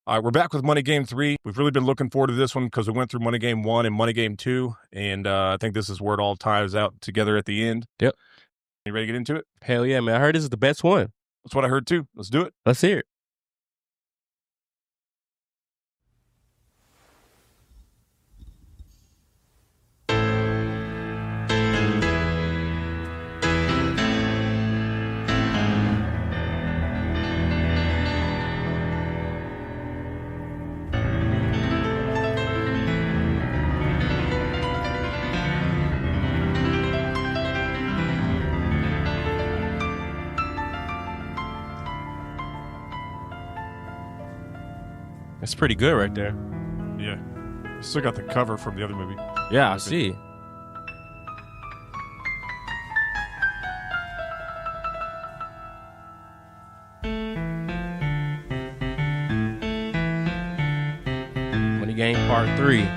All right, we're back with Money Game 3. We've really been looking forward to this one because we went through Money Game 1 and Money Game 2, and I think this is where it all ties out together at the end. Yep. You ready to get into it? Hell yeah, man. I heard this is the best one. That's what I heard too. Let's do it. Let's hear it. That's pretty good right there. Yeah. Still got the cover from the other movie. Yeah, I see. Money Game Part 3.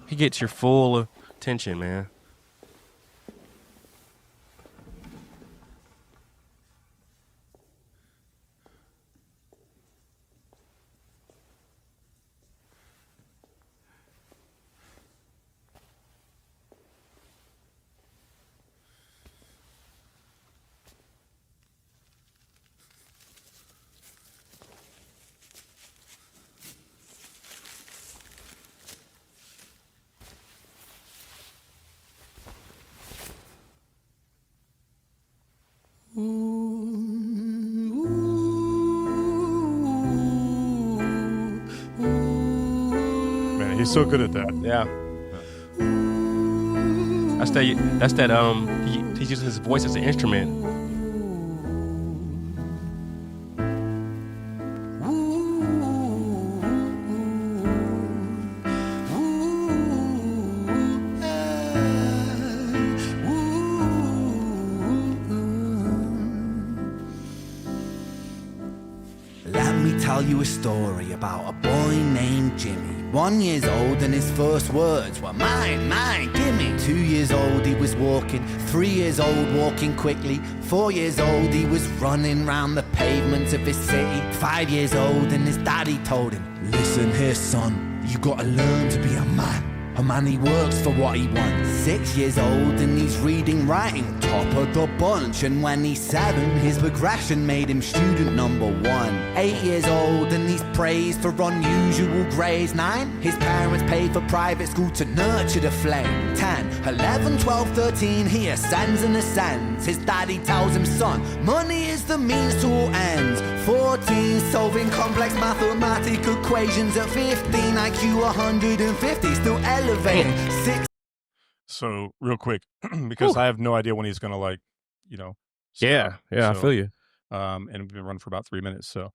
He gets your full attention, man. Man, he's so good at that. Yeah. He's using his voice as an instrument. Let me tell you a story about a boy named Jimmy. 1 year old and his first words were mine, mine, gimme. 2 years old he was walking, 3 years old walking quickly. 4 years old he was running round the pavements of his city. 5 years old and his daddy told him, listen here son, you gotta learn to be a man. A man, he works for what he wants. 6 years old and he's reading, writing, top of the bunch. And when he's 7, his progression made him student number 1. 8 years old and he's praised for unusual grades. 9, his parents paid for private school to nurture the flame. 10, 11, 12, 13, he ascends and ascends. His daddy tells him, son, money is the means to all ends. 14, solving complex mathematical equations. At 15, IQ 150, still elevating. 6. So, real quick, because I have no idea when he's going to, Yeah, I feel you. And we've been running for about 3 minutes. So,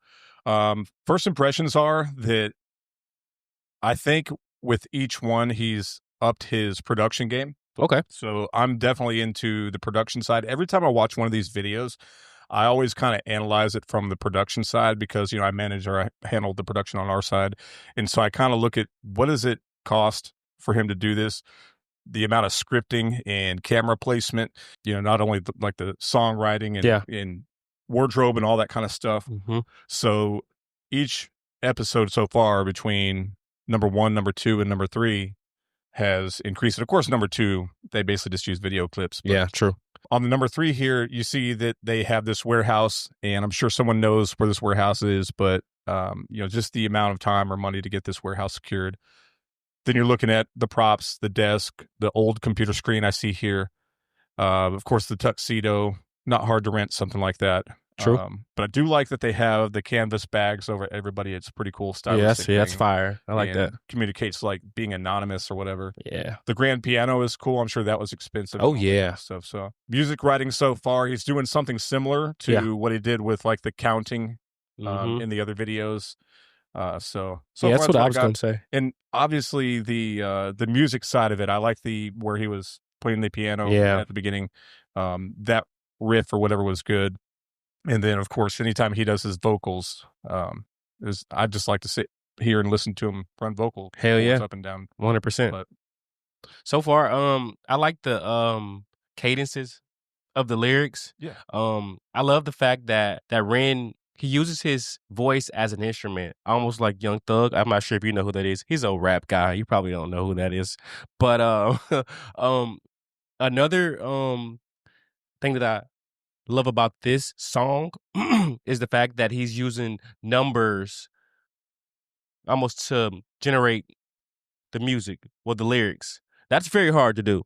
first impressions are that I think with each one, he's upped his production game. Okay. So, I'm definitely into the production side. Every time I watch one of these videos, I always kind of analyze it from the production side because, I manage or I handle the production on our side. And so I kind of look at what does it cost for him to do this, the amount of scripting and camera placement, not only the songwriting and wardrobe and all that kind of stuff. Mm-hmm. So each episode so far between number 1, number 2, and number 3 has increased. And of course, number 2, they basically just use video clips. Yeah, true. On the number 3 here, you see that they have this warehouse, and I'm sure someone knows where this warehouse is, but just the amount of time or money to get this warehouse secured. Then you're looking at the props, the desk, the old computer screen I see here. Of course, the tuxedo, not hard to rent, something like that. True. But I do like that they have the canvas bags over everybody. It's pretty cool. Yeah, that's fire. I like that. Communicates like being anonymous or whatever. Yeah. The grand piano is cool. I'm sure that was expensive. Oh, yeah. Stuff. So music writing so far, he's doing something similar to what he did with like the counting in the other videos. So that's what I was going to say. And obviously the music side of it, I like where he was playing the piano at the beginning. That riff or whatever was good. And then of course, anytime he does his vocals, I just like to sit here and listen to him run vocal. Hell yeah. Up and down. 100%. But so far, I like the cadences of the lyrics. Yeah. I love the fact that Ren, he uses his voice as an instrument, almost like Young Thug. I'm not sure if you know who that is. He's a rap guy. You probably don't know who that is. But another thing that I love about this song is the fact that he's using numbers almost to generate the music or the lyrics. That's very hard to do.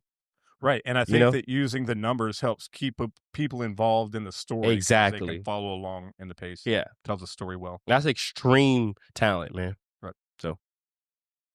Right. And I think that using the numbers helps keep people involved in the story. Exactly. They can follow along in the pace. Yeah. Tells the story well. That's extreme talent, man. Right. So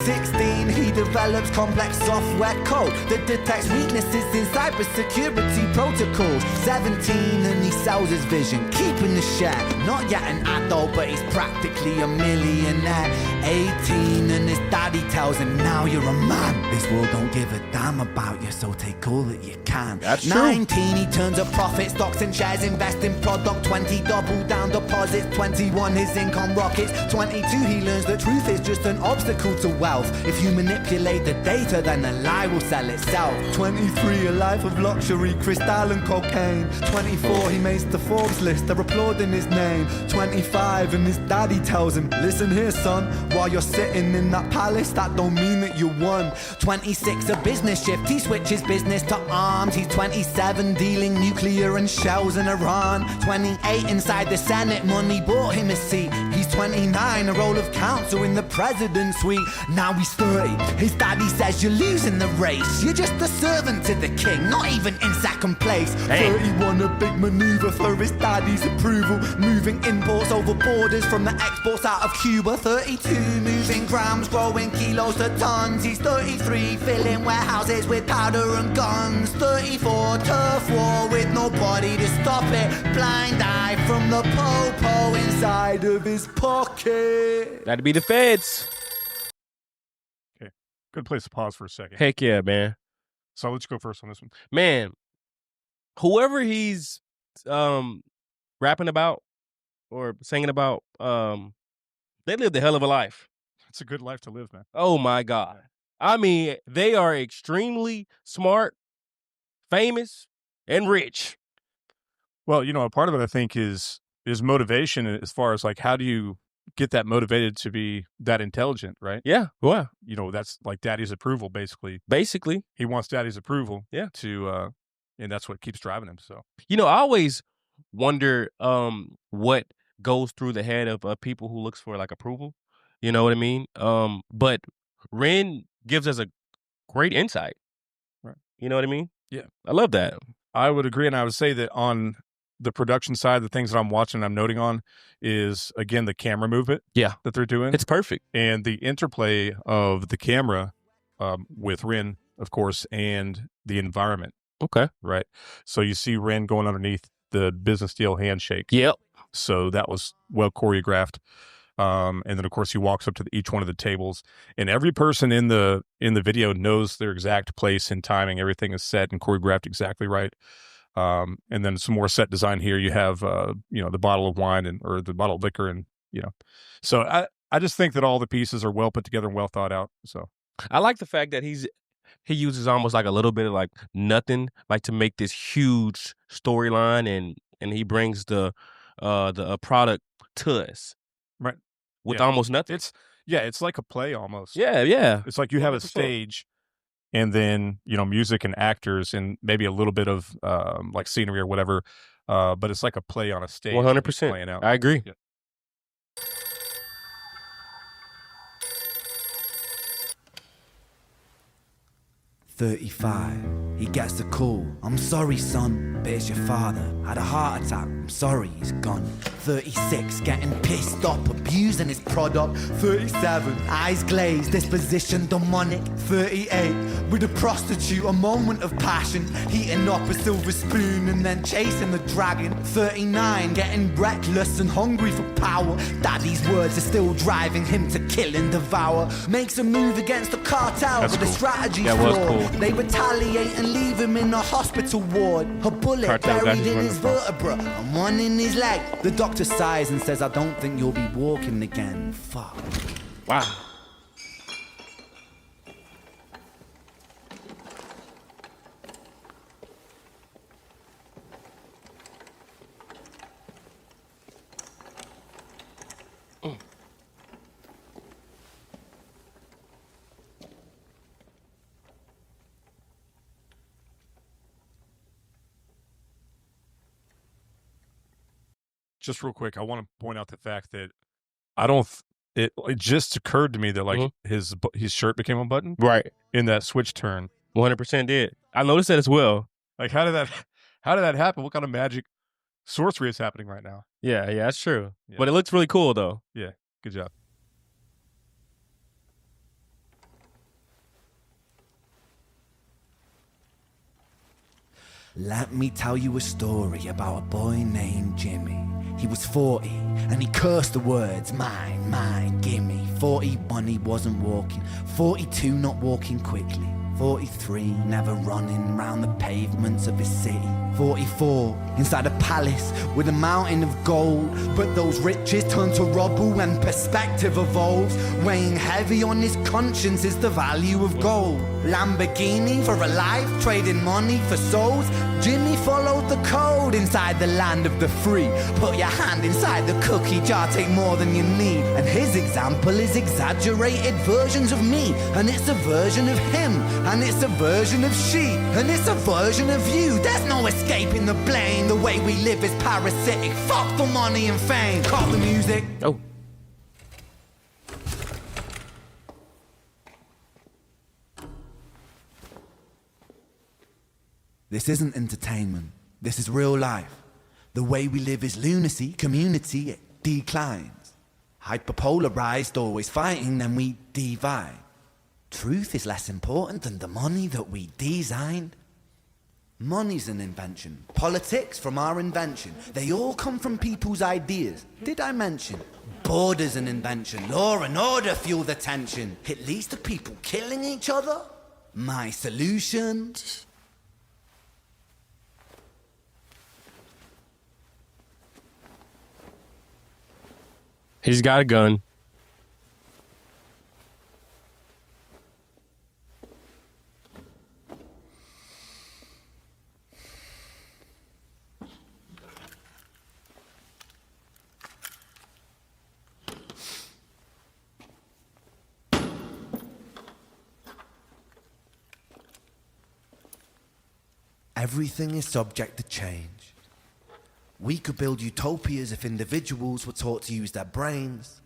16, he develops complex software code that detects weaknesses in cybersecurity protocols. 17, and he sells his vision, keeping the share. Not yet an adult, but he's practically a millionaire. 18, and his daddy tells him, now you're a man. This world don't give a damn about you, so take all that you can. That's true. 19, he turns a profit, stocks and shares, invest in product. 20, double down deposits. 21, his income rockets. 22, he learns that truth is just an obstacle to wealth. If you manipulate the data, then the lie will sell itself. 23, a life of luxury, crystal and cocaine. 24, he makes the Forbes list, they're applauding his name. 25, and his daddy tells him, listen here, son, while you're sitting in that palace, that don't mean that you won. 26, a business shift, he switches business to arms. He's 27, dealing nuclear and shells in Iran. 28, inside the Senate, money bought him a seat. He's 29, a role of counsel in the president's suite. Now he's 30, his daddy says you're losing the race. You're just a servant to the king, not even in second place. 31, a big maneuver for his daddy's approval. Moving imports over borders from the exports out of Cuba. 32, moving grams, growing kilos to tons. He's 33, filling warehouses with powder and guns. 34, turf war with nobody to stop it. Blind eye from the po-po inside of his pocket. that'd be the feds. Good place to pause for a second. Heck yeah, man. So let's go first on this one. Man, whoever he's rapping about or singing about, they lived a hell of a life. It's a good life to live, man. Oh my God. I mean, they are extremely smart, famous, and rich. Well, a part of it I think is motivation as far as like how do you get that motivated to be that intelligent, right? Yeah. Wow. That's like daddy's approval, basically. Basically. He wants daddy's approval. Yeah. To and that's what keeps driving him. So I always wonder what goes through the head of people who looks for like approval. You know what I mean? But Ren gives us a great insight. Right. You know what I mean? Yeah. I love that. I would agree, and I would say that on the production side, the things that I'm watching, I'm noting on is, again, the camera movement that they're doing. It's perfect. And the interplay of the camera with Ren, of course, and the environment. Okay. Right. So you see Ren going underneath the business deal handshake. Yep. So that was well choreographed. And then, of course, he walks up to each one of the tables, and every person in the video knows their exact place and timing. Everything is set and choreographed exactly right. And then some more set design here. You have, the bottle of wine or the bottle of liquor, and so I just think that all the pieces are well put together and well thought out. So I like the fact that he uses almost like a little bit of like nothing, like to make this huge storyline, and he brings the product to us, right, with almost nothing. It's like a play almost. Yeah. It's like you have a stage. And then, music and actors and maybe a little bit of like scenery or whatever. But it's like a play on a stage. 100%. Playing out. I agree. Yeah. 35, he gets a call. I'm sorry, son, but it's your father. Had a heart attack. I'm sorry, he's gone. 36, getting pissed off, abusing his product. 37, eyes glazed, disposition demonic. 38, with a prostitute, a moment of passion. Heating up a silver spoon and then chasing the dragon. 39, getting reckless and hungry for power. Daddy's words are still driving him to kill and devour. Makes a move against the cartel, That's but the cool. strategy's That was flawed. cool. They retaliate and leave him in a hospital ward. A bullet Cartel buried guys in running his from. vertebra and one in his leg. The doctor sighs and says, I don't think you'll be walking again. Fuck. Wow. Just real quick, I want to point out the fact that I don't. It just occurred to me that like his shirt became unbuttoned Right. in that switch turn. 100% did. I noticed that as well. Like how did that happen? What kind of magic sorcery is happening right now? Yeah, that's true. Yeah. But it looks really cool though. Yeah, good job. Let me tell you a story about a boy named Jimmy. He was 40 and he cursed the words, mine, mine, gimme. 41 he wasn't walking, 42 not walking quickly, 43 never running round the pavements of his city, 44 inside a palace with a mountain of gold. But those riches turn to rubble when perspective evolves. Weighing heavy on his conscience is the value of gold. Lamborghini for a life, trading money for souls. Jimmy followed the code inside the land of the free. Put your hand inside the cookie jar, take more than you need. And his example is exaggerated versions of me. And it's a version of him, and it's a version of she, and it's a version of you. There's no escaping the blame. The way we live is parasitic. Fuck the money and fame. Call the music. Oh. This isn't entertainment. This is real life. The way we live is lunacy, community, it declines. Hyperpolarized, always fighting, then we divide. Truth is less important than the money that we designed. Money's an invention. Politics from our invention. They all come from people's ideas. Did I mention? Border's an invention. Law and order fuel the tension. It leads to people killing each other. My solution? He's got a gun. Everything is subject to change. We could build utopias if individuals were taught to use their brains.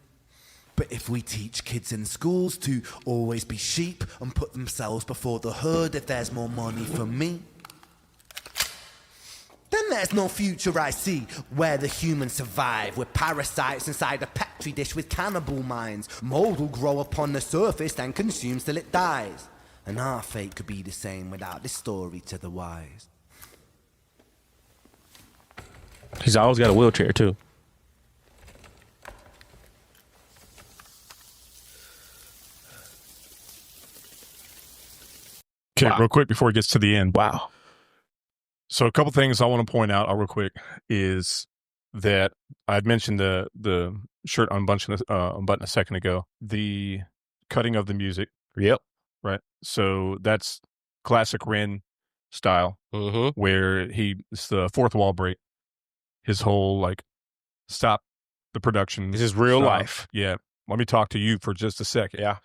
But if we teach kids in schools to always be sheep and put themselves before the herd if there's more money for me, then there's no future I see where the humans survive. We're parasites inside a petri dish with cannibal minds. Mold will grow upon the surface and consumes till it dies. And our fate could be the same without this story to the wise. He's always got a wheelchair too. Okay, Wow. real quick before it gets to the end. Wow. So a couple things I want to point out real quick is that I had mentioned the shirt unbutton a second ago. The cutting of the music. Yep. Right. So that's classic Ren style, Mm-hmm. where it's the fourth wall break. His whole like stop the production. This is real stop. life. Yeah. Let me talk to you for just a second. Yeah.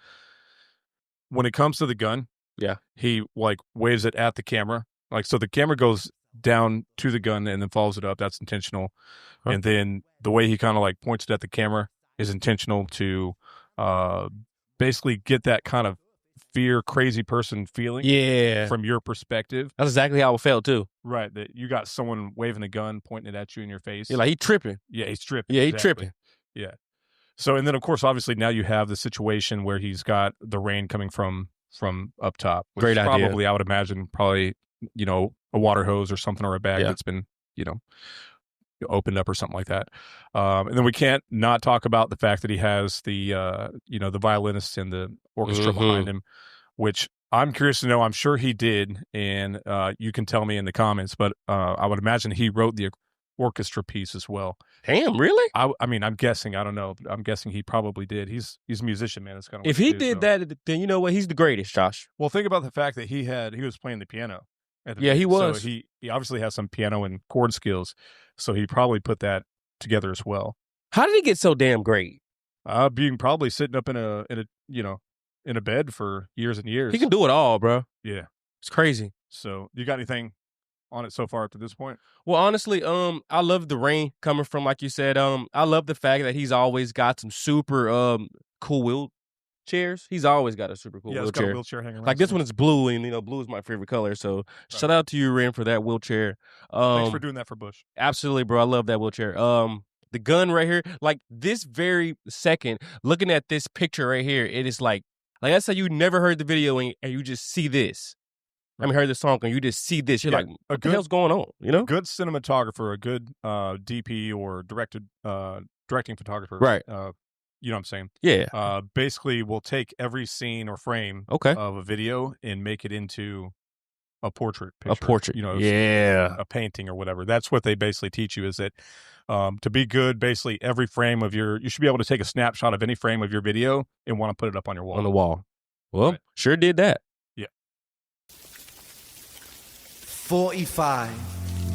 When it comes to the gun, Yeah. he like waves it at the camera. Like, so the camera goes down to the gun and then follows it up. That's intentional. Huh. And then the way he kind of like points it at the camera is intentional to basically get that kind of fear, crazy person feeling Yeah. from your perspective. That's exactly how it felt too. Right. That you got someone waving a gun, pointing it at you in your face. You're like, he tripping. Yeah, he's tripping. Yeah, he Exactly. tripping. Yeah. So, and then of course, obviously now you have the situation where he's got the rain coming from up top. Which Great is idea. probably, I would imagine, probably, you know, a water hose or something, or a bag Yeah. that's been, you know, opened up or something like that. And then we can't not talk about the fact that he has the, you know, the violinist and the orchestra Mhm. behind him, which I'm curious to know. I'm sure he did, and you can tell me in the comments. But I would imagine he wrote the orchestra piece as well. Damn, really? I mean, I'm guessing. I don't know. I'm guessing he probably did. He's a musician, man. It's kind of If he did that, then you know what? He's the greatest, Josh. Well, think about the fact that he was playing the piano. Yeah, he was. So he obviously has some piano and chord skills. So he probably put that together as well. How did he get so damn great? Being probably sitting up in a bed for years and years. He can do it all, bro. Yeah, it's crazy. So you got anything on it so far up to this point? Well, honestly, I love the rain coming from, like you said. I love the fact that he's always got some super cool wheelchairs. He's always got a super cool He's got a wheelchair hanging around. Like this one is blue, and blue is my favorite color. So shout out to you, Ren, for that wheelchair. Thanks for doing that for Bush. Absolutely, bro. I love that wheelchair. The gun right here, like this very second, looking at this picture right here, it is like that's how you never heard the video and you just see this. I mean, heard the song and you just see this. You're like, what the hell's going on? You know? Good cinematographer, a good DP or directing photographer. Right. You know what I'm saying? Yeah. Basically, will take every scene or frame of a video and make it into a portrait picture. A portrait. A painting or whatever. That's what they basically teach you is that to be good, basically every frame of you should be able to take a snapshot of any frame of your video and want to put it up on your wall. On the wall. Well, sure did that. Yeah. 45.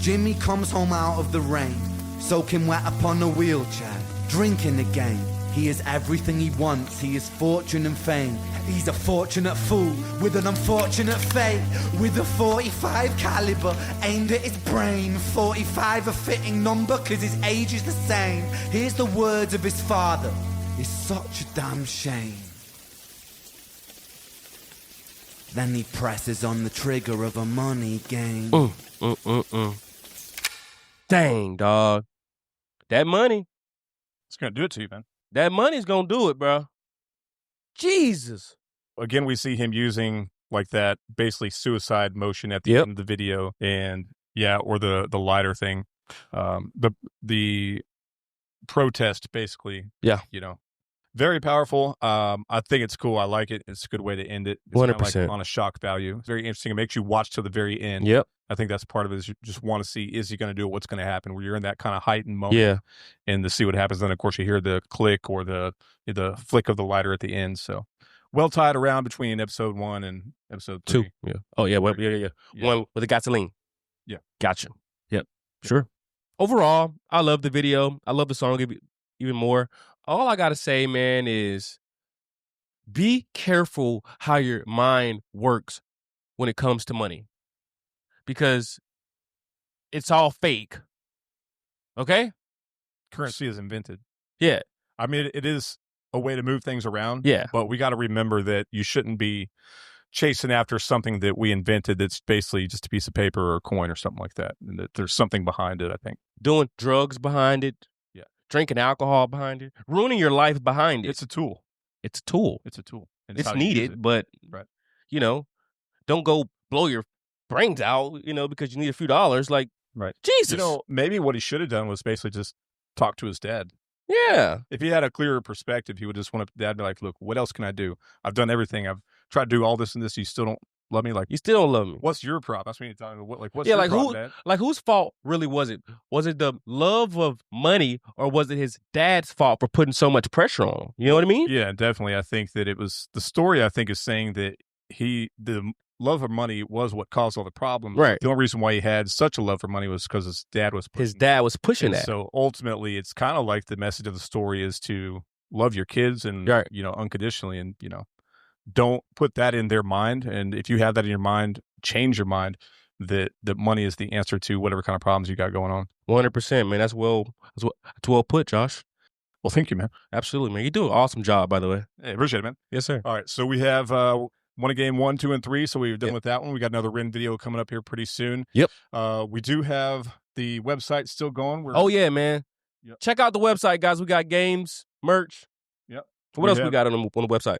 Jimmy comes home out of the rain, soaking wet upon a wheelchair, drinking again. He is everything he wants, he is fortune and fame. He's a fortunate fool with an unfortunate fate. With a 45 caliber aimed at his brain. 45 a fitting number cause his age is the same. Here's the words of his father, it's such a damn shame. Then he presses on the trigger of a money game. Dang, dog. That money. It's going to do it to you, man. That money's going to do it, bro. Jesus. Again, we see him using like that basically suicide motion at the end of the video. And or the lighter thing. The protest, basically. Yeah. Very powerful. I think it's cool. I like it. It's a good way to end it. It's 100%. Like on a shock value. It's very interesting. It makes you watch to the very end. Yep. I think that's part of it is you just want to see, is he going to do it? What's going to happen? Where you're in that kind of heightened moment. Yeah. And to see what happens. Then, of course, you hear the click or the flick of the lighter at the end. So well tied around between episode 1 and episode 3. 2. Yeah. Oh, yeah. Well, yeah. One with the gasoline. Yeah. Gotcha. Yep. Sure. Overall, I love the video. I love the song even more. All I got to say, man, is be careful how your mind works when it comes to money. Because it's all fake. Okay? Currency is invented. Yeah. I mean, it is a way to move things around. Yeah. But we got to remember that you shouldn't be chasing after something that we invented that's basically just a piece of paper or a coin or something like that. And that there's something behind it, I think. Doing drugs behind it. Yeah. Drinking alcohol behind it. Ruining your life behind it. It's a tool. It's a tool. It's a tool. It's needed, but, don't go blow your brains out, because you need a few dollars. Like, right. Jesus. Maybe what he should have done was basically just talk to his dad. Yeah. If he had a clearer perspective, he would just want dad to be like, look, what else can I do? I've done everything. I've tried to do all this and this. You still don't love me? Like, you still don't love me. What's your problem? That's what you tell me. What's your problem, Dad? Like, whose fault really was it? Was it the love of money, or was it his dad's fault for putting so much pressure on him? You know what I mean? Yeah, definitely. I think that it was the story. I think is saying that the love of money was what caused all the problems. Right. The only reason why he had such a love for money was because his dad was pushing that. So ultimately, it's kind of like the message of the story is to love your kids and unconditionally, and don't put that in their mind. And if you have that in your mind, change your mind that money is the answer to whatever kind of problems you got going on. 100%, man. That's well put, Josh. Well, thank you, man. Absolutely, man. You do an awesome job, by the way. Hey, appreciate it, man. Yes, sir. All right, so we have Money Game 1, 2, and 3. So we've done with that one. We got another Ren video coming up here pretty soon. Yep. We do have the website still going. Oh yeah, man. Yep. Check out the website, guys. We got games, merch. Yep. What else we got on the website?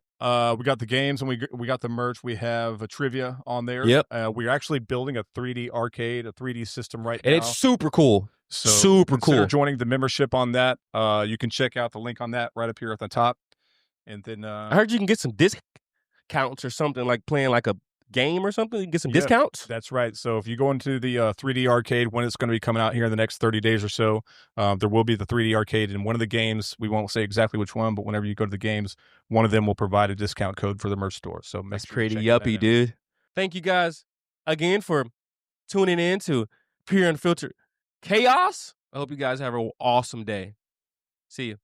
We got the games and we got the merch. We have a trivia on there. Yep. We're actually building a 3D arcade, a 3D system right now. And it's super cool. So super cool. Joining the membership on that. You can check out the link on that right up here at the top. And then I heard you can get some counts or something, like playing like a game or something? You can get some Yeah, discounts? That's right. So if you go into the 3D arcade when it's going to be coming out here in the next 30 days or so, there will be the 3D arcade. And one of the games, we won't say exactly which one, but whenever you go to the games, one of them will provide a discount code for the merch store. So make That's sure you pretty check that yuppie, out. dude. Thank you guys again for tuning in to Pure Unfiltered Chaos. I hope you guys have an awesome day. See you.